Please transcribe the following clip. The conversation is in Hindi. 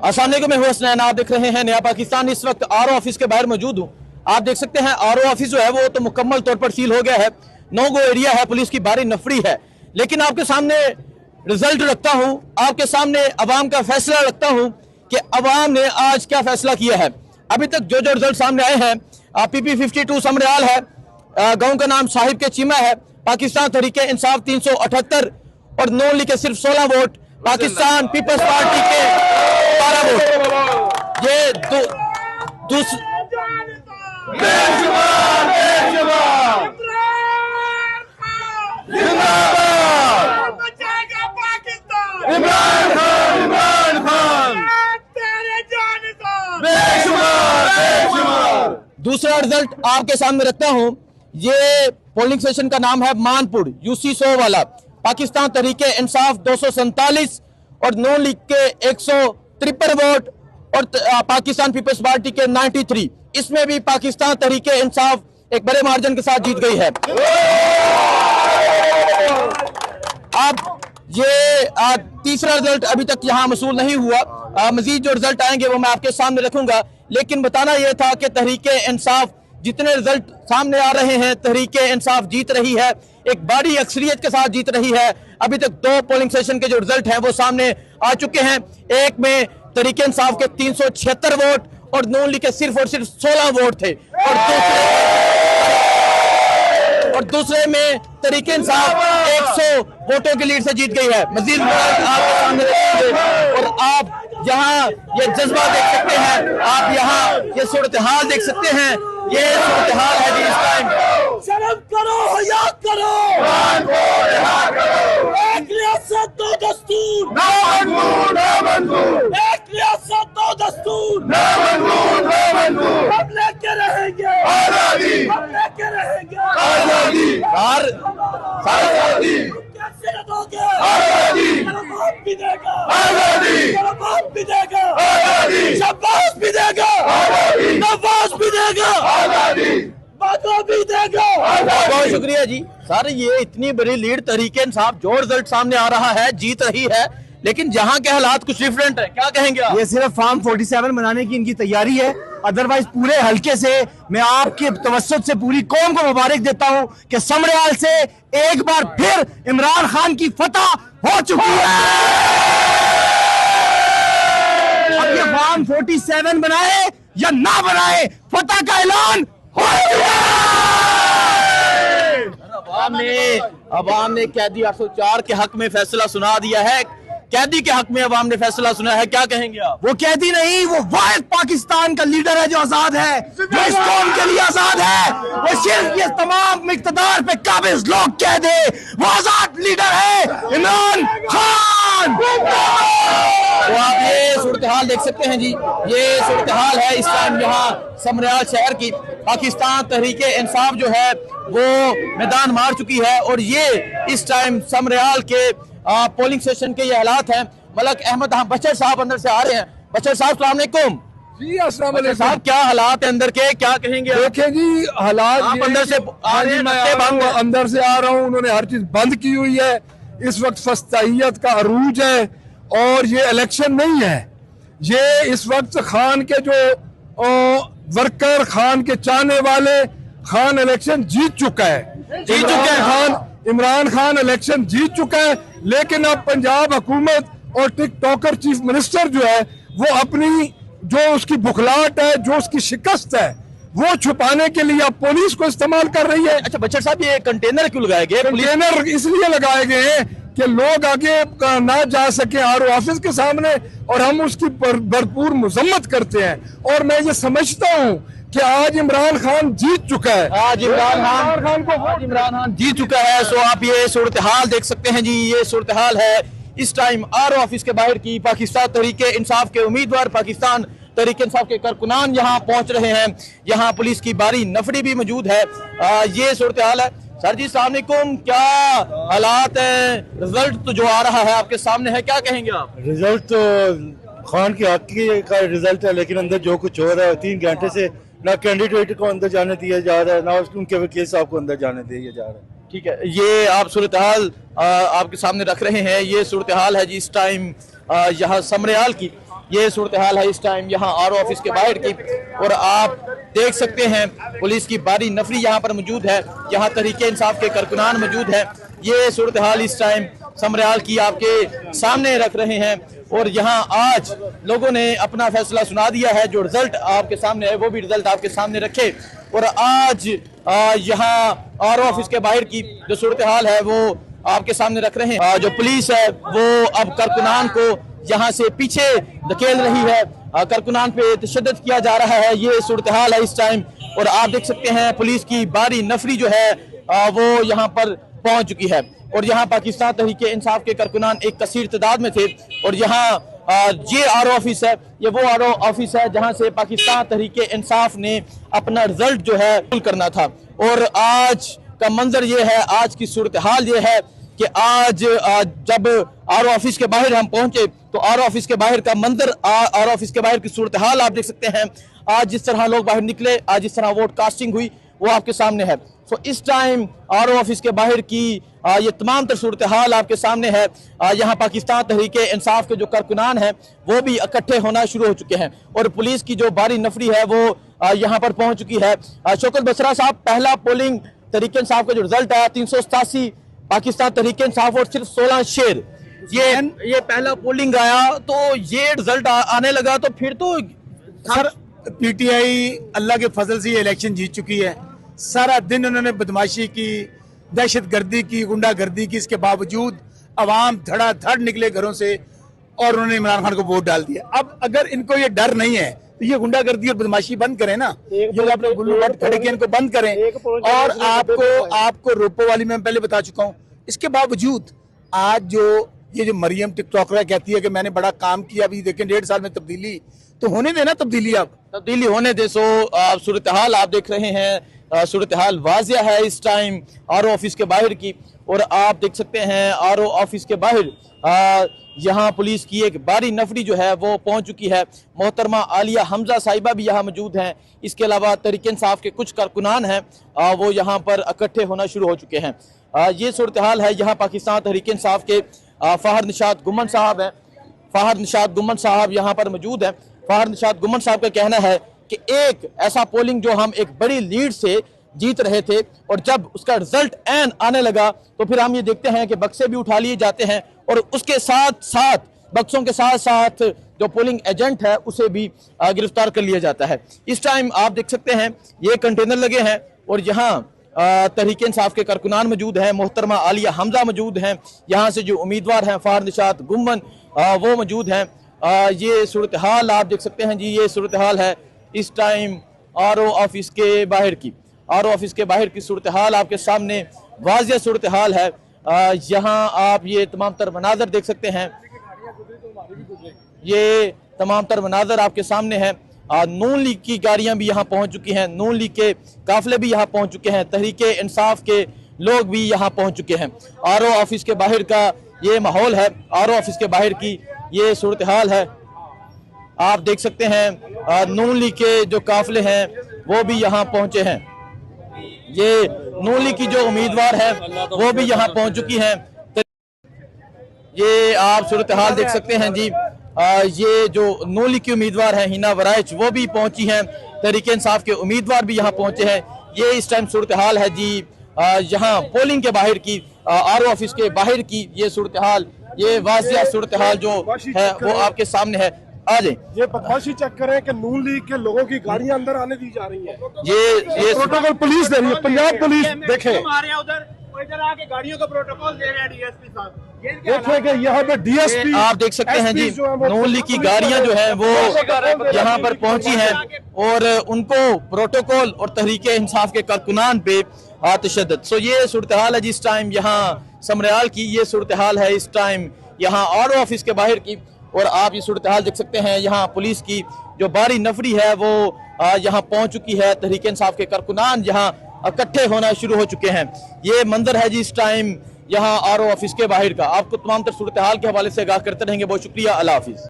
आसानी को मैं हूँ हसनैन, आप देख रहे हैं नया पाकिस्तान। इस वक्त आरओ ऑफिस के बाहर मौजूद हूँ। आप देख सकते हैं आरओ ऑफिस जो है वो तो मुकम्मल तौर पर सील हो गया है। नो गो एरिया है, पुलिस की भारी नफरी है। लेकिन आपके सामने रिजल्ट रखता हूँ, आपके सामने अवाम का फैसला रखता हूँ कि अवाम ने आज क्या फैसला किया है। अभी तक जो जो रिजल्ट सामने आए हैं, PP52 समरियाल है, गांव का नाम साहिब के चीमा है, पाकिस्तान तहरीक इंसाफ 378 और नॉन लीग के सिर्फ 16 वोट, पाकिस्तान पीपल्स पार्टी के 12 वोट। ये दूसरा रिजल्ट आपके सामने रखता हूं। ये पोलिंग स्टेशन का नाम है मानपुर UC 100 वाला, पाकिस्तान तहरीके इंसाफ 247 और नॉन लीग के 153 वोट और पाकिस्तान पीपल्स पार्टी के 93। इसमें भी पाकिस्तान तहरीके इंसाफ एक बड़े मार्जिन के साथ जीत गई है। अब ये तीसरा रिजल्ट अभी तक यहाँ मसूल नहीं हुआ। मजीद जो रिजल्ट आएंगे वो मैं आपके सामने रखूंगा। लेकिन बताना यह था कि तहरीके इंसाफ जितने रिजल्ट सामने आ रहे हैं, तहरीके इंसाफ जीत रही है, एक बड़ी अक्सरियत के साथ जीत रही है। अभी तक 2 पोलिंग स्टेशन के जो रिजल्ट हैं वो सामने आ चुके हैं। एक में तहरीके इंसाफ के 376 वोट और नून लीग के सिर्फ और सिर्फ 16 वोट थे और दूसरे में तहरीके इंसाफ 100 वोटों की लीड से जीत गई है। मजीद आपके सामने रखेंगे और आप यहाँ ये जज्बा देख सकते हैं, आप यहाँ ये सूरत हाल देख सकते हैं। ये सूरत हाल है जी इस टाइम। शर्म करो, हया करो, एक रियासत दो दस्तूर, ना मंजूर, ना मंजूर, एक रियासत दो दस्तूर, ना मंजूर, ना मंजूर, हम लेके रहेंगे आजादी, हम लेके रहेंगे आजादी, आजादी। कैसे दोगे आजादी, मेरा बाप भी देगा आजादी, मेरा बाप भी देगा आजादी, शब्बास भी देगा आजादी, नवाज भी देगा आजादी, बादवा भी देगा। बहुत शुक्रिया जी सर। ये इतनी बड़ी लीड तहरीके इंसाफ, जो रिजल्ट सामने आ रहा है, जीत रही है, लेकिन जहां के हालात कुछ डिफरेंट है। क्या कहेंगे आप? ये सिर्फ फॉर्म 47 बनाने की इनकी तैयारी है। अदरवाइज पूरे हल्के से मैं आपके तवज्जुह से पूरी कौम को मुबारक देता हूं कि समरियाल से एक बार फिर इमरान खान की फतह हो चुकी है। अब ये फॉर्म 47 बनाए या ना बनाए, फतह का ऐलान हो चुका है। अवाम ने कैदी 804 के हक में फैसला सुना दिया है। कैदी के हक में अवाम ने फैसला सुना है, क्या कहेंगे आप? वो कैदी नहीं, वो वाहिद पाकिस्तान का लीडर है जो आजाद है, जो इस कौम के लिए आजाद है। वो सिर्फ ये तमाम इक़्तिदार पे काबिज लोग कह दे, वो आजाद लीडर है इमरान खान। तो आप ये सूरत हाल देख सकते हैं जी, ये सूरत हाल है इस टाइम यहाँ समरियाल शहर की। पाकिस्तान तहरीके इंसाफ जो है वो मैदान मार चुकी है और ये इस टाइम समरियाल के पोलिंग स्टेशन के ये हालात हैं। मलक अहमद बशर साहब अंदर से आ रहे हैं। बशर साहब अस्सलाम वालेकुम। जी अस्सलाम बशर वालेकुम साहब, क्या हालात है अंदर के, क्या कहेंगे आप? देखें जी हालात आप अंदर से आ रहे हैं, मैं रस्ते बंद हैं। अंदर से आ रहा हूँ। उन्होंने हर चीज बंद की हुई है। इस वक्त फस्ताहियत का अरूज है और ये इलेक्शन नहीं है। ये इस वक्त खान के जो वर्कर, खान के चाहने वाले, खान इलेक्शन जीत चुका है। इमरान खान इलेक्शन जीत चुका है। लेकिन अब पंजाब हुकूमत और टिकटॉकर चीफ मिनिस्टर जो है वो अपनी जो उसकी बुखलाहट है, जो उसकी शिकस्त है, वो छुपाने के लिए अब पुलिस को इस्तेमाल कर रही है। अच्छा बशर साहब, ये कंटेनर क्यों लगाए गए? कंटेनर इसलिए लगाए गए हैं कि लोग आगे ना जा सके आरओ ऑफिस के सामने, और हम उसकी भरपूर मजम्मत करते हैं। और मैं ये समझता हूँ कि आज इमरान खान जीत चुका है। आज इमरान खान जीत चुका है। सो आप ये सूरत हाल देख सकते हैं जी, ये सूरत हाल है इस टाइम आरओ ऑफिस के बाहर की। पाकिस्तान तहरीके इंसाफ के उम्मीदवार, पाकिस्तान तहरीके इंसाफ के कारकुनान यहाँ पहुंच रहे हैं। यहाँ पुलिस की भारी नफरी भी मौजूद है। ये सूरत हाल है। सर जी अस्सलाम वालेकुम, क्या हालात है? रिजल्ट तो जो आ रहा है आपके सामने है, क्या कहेंगे आप? रिजल्ट तो खान के हक का रिजल्ट है, लेकिन अंदर जो कुछ हो रहा है 3 घंटे से ना कैंडिडेट को अंदर जाने दिया जा रहा है, ना उनके वकील साहब को अंदर जाने दिया जा रहा है। ठीक है, ये आप सूरत हाल आपके सामने रख रहे हैं। ये सूरत हाल है जी इस टाइम यहाँ समरियाल की। ये सूरत हाल है इस टाइम यहाँ आरओ ऑफिस के बाहर की। और आप देख सकते हैं पुलिस की भारी नफरी यहाँ पर मौजूद है, यहाँ तहरीके इंसाफ के कारकुनान मौजूद है। ये सूरत हाल इस टाइम समरियाल की आपके सामने रख रहे हैं और यहाँ आज लोगों ने अपना फैसला सुना दिया है। जो रिजल्ट आपके सामने है वो भी रिजल्ट आपके सामने रखे। और आज यहाँ आरओ ऑफिस के बाहर की जो सूरत हाल है वो आपके सामने रख रहे हैं। जो पुलिस है वो अब कारकुनान को यहाँ से पीछे धकेल रही है, कारकुनान पे तशद्दुद किया जा रहा है। ये सूरत हाल है इस टाइम। और आप देख सकते हैं पुलिस की भारी नफरी जो है वो यहाँ पर पहुंच चुकी है। और यहाँ पाकिस्तान तहरीके इंसाफ के कारकुनान एक कसीर तादाद में थे। और यहाँ ये आरओ ऑफिस है, ये वो आरओ ऑफिस है जहां से पाकिस्तान तहरीके इंसाफ ने अपना रिजल्ट जो है करना था। और आज का मंजर ये है, आज की सूरत हाल ये है कि आज जब आरओ ऑफिस के बाहर हम पहुंचे तो आरओ ऑफिस के बाहर का मंजर, आरओ ऑफिस के बाहर की सूरत हाल आप देख सकते हैं। आज जिस तरह लोग बाहर निकले, आज जिस तरह वोट कास्टिंग हुई वो आपके सामने है। सो इस टाइम आरओ ऑफिस के बाहर की ये तमाम तर सूरत हाल आपके सामने है। यहाँ पाकिस्तान तहरीके इंसाफ के जो कारकुनान हैं वो भी इकट्ठे होना शुरू हो चुके हैं और पुलिस की जो भारी नफरी है वो यहाँ पर पहुंच चुकी है। शौकत बसरा साहब, पहला पोलिंग तहरीके इंसाफ का जो रिजल्ट आया 387 पाकिस्तान तहरीके इंसाफ और सिर्फ 16 शेर, ये पहला पोलिंग आया तो ये रिजल्ट आने लगा तो फिर तो सर पीटीआई अल्लाह के फजल से ये इलेक्शन जीत चुकी है। सारा दिन उन्होंने बदमाशी की, दहशतगर्दी की, गुंडागर्दी की, इसके बावजूद अवाम धड़ाधड़ निकले घरों से और उन्होंने इमरान खान को वोट डाल दिया। अब अगर इनको ये डर नहीं है तो ये गुंडागर्दी और बदमाशी बंद करें ना, ये अपने गुल्लू बट खड़े के इनको बंद करें। और आपको रोपो वाली मैं पहले बता चुका हूँ। इसके बावजूद आज जो मरियम टिकटॉकर कहती है कि मैंने बड़ा काम किया, अभी देखें 1.5 साल में तब्दीली, तो होने देना तब्दीली, अब तब्दीली होने दे। सो सूरत हाल आप देख रहे हैं, सूरत हाल वाजिया है इस टाइम आरओ ऑफिस के बाहर की। और आप देख सकते हैं आरओ ऑफिस के बाहर यहाँ पुलिस की एक भारी नफरी जो है वो पहुंच चुकी है। मोहतरमा आलिया हमजा साहिबा भी यहाँ मौजूद हैं। इसके अलावा तहरीके इंसाफ के कुछ कारकुनान हैं वो यहाँ पर इकट्ठे होना शुरू हो चुके हैं। ये सूरत हाल है। यहाँ पाकिस्तान तहरीके इंसाफ के फ़ाहर निशात गुमन साहब हैं, फ़ाहर निशात गुमन साहब यहाँ पर मौजूद हैं। फ़ाहर निशात गुमन साहब का कहना है कि एक ऐसा पोलिंग जो हम एक बड़ी लीड से जीत रहे थे और जब उसका रिजल्ट एन आने लगा तो फिर हम ये देखते हैं कि बक्से भी उठा लिए जाते हैं और उसके साथ साथ बक्सों के साथ साथ जो पोलिंग एजेंट है उसे भी गिरफ्तार कर लिया जाता है। इस टाइम आप देख सकते हैं ये कंटेनर लगे हैं और यहाँ तहरीके इंसाफ के कारकुनान मौजूद हैं। मोहतरमा आलिया हमजा मौजूद हैं। यहाँ से जो उम्मीदवार हैं फ़ाहर निशात गुमन वो मौजूद हैं। ये सूरत हाल आप देख सकते हैं जी, ये सूरत हाल है इस टाइम आरओ ऑफिस के बाहर की। आरओ ऑफिस के बाहर की सूरत हाल आपके सामने वाजिया सूरत हाल है। यहाँ आप ये तमाम तर मनाजर देख सकते हैं, ये तमाम तर मनाजर आपके सामने हैं। नून लीग की गाड़ियां भी यहाँ पहुँच चुकी हैं, नून लीग के काफिले भी यहाँ पहुँच चुके हैं, तहरीके इंसाफ के लोग भी यहाँ पहुँच चुके हैं। आरओ ऑफिस के बाहर का ये माहौल है, आरओ ऑफिस के बाहर की ये सूरत हाल है। आप देख सकते हैं नून लीग के जो काफिले हैं वो भी यहाँ पहुँचे हैं। ये नून लीग की जो उम्मीदवार है वो भी यहाँ पहुँच चुकी हैं। ये आप सूरत हाल देख सकते हैं जी। ये जो नून लीग की उम्मीदवार हैं हिना वराइच वो भी पहुंची हैं, तहरीके इंसाफ के उम्मीदवार भी यहाँ पहुंचे हैं। ये इस टाइम सूरत हाल है जी यहाँ पोलिंग के बाहर की, आरओ ऑफिस के बाहर की ये सूरत हाल, ये वाजिया सूरत हाल जो है वो आपके सामने है। आ जाए, ये बदमाशी चेक करें कि नून लीग के लोगों की गाड़ियां अंदर आने दी जा रही है। ये प्रोटोकॉल पुलिस दे रही है, पंजाब पुलिस देखे इधर आके गाड़ियों का प्रोटोकॉल दे रहे हैं डीएसपी साहब। देखे कि यहाँ पे डीएसपी आप देख सकते हैं जी नून लीग की गाड़ियां जो है वो यहाँ पर पहुंची हैं और उनको प्रोटोकॉल और तहरीके इंसाफ के कारकुनान पे तशद्दुद। सो ये सूरत हाल है जिस टाइम यहाँ समरियाल की, ये सूरत हाल है इस टाइम यहाँ आरओ ऑफिस के बाहर की। और आप ये सूरत हाल देख सकते हैं यहाँ पुलिस की जो भारी नफरी है वो यहाँ पहुंच चुकी है, तहरीके इंसाफ के कारकुनान यहाँ इकट्ठे होना शुरू हो चुके हैं। ये मंजर है जी इस टाइम यहाँ आरओ ऑफिस के बाहर का। आपको तमाम तर सूरत हाल के हवाले से आगाह करते रहेंगे। बहुत शुक्रिया, अल्लाह हाफिज।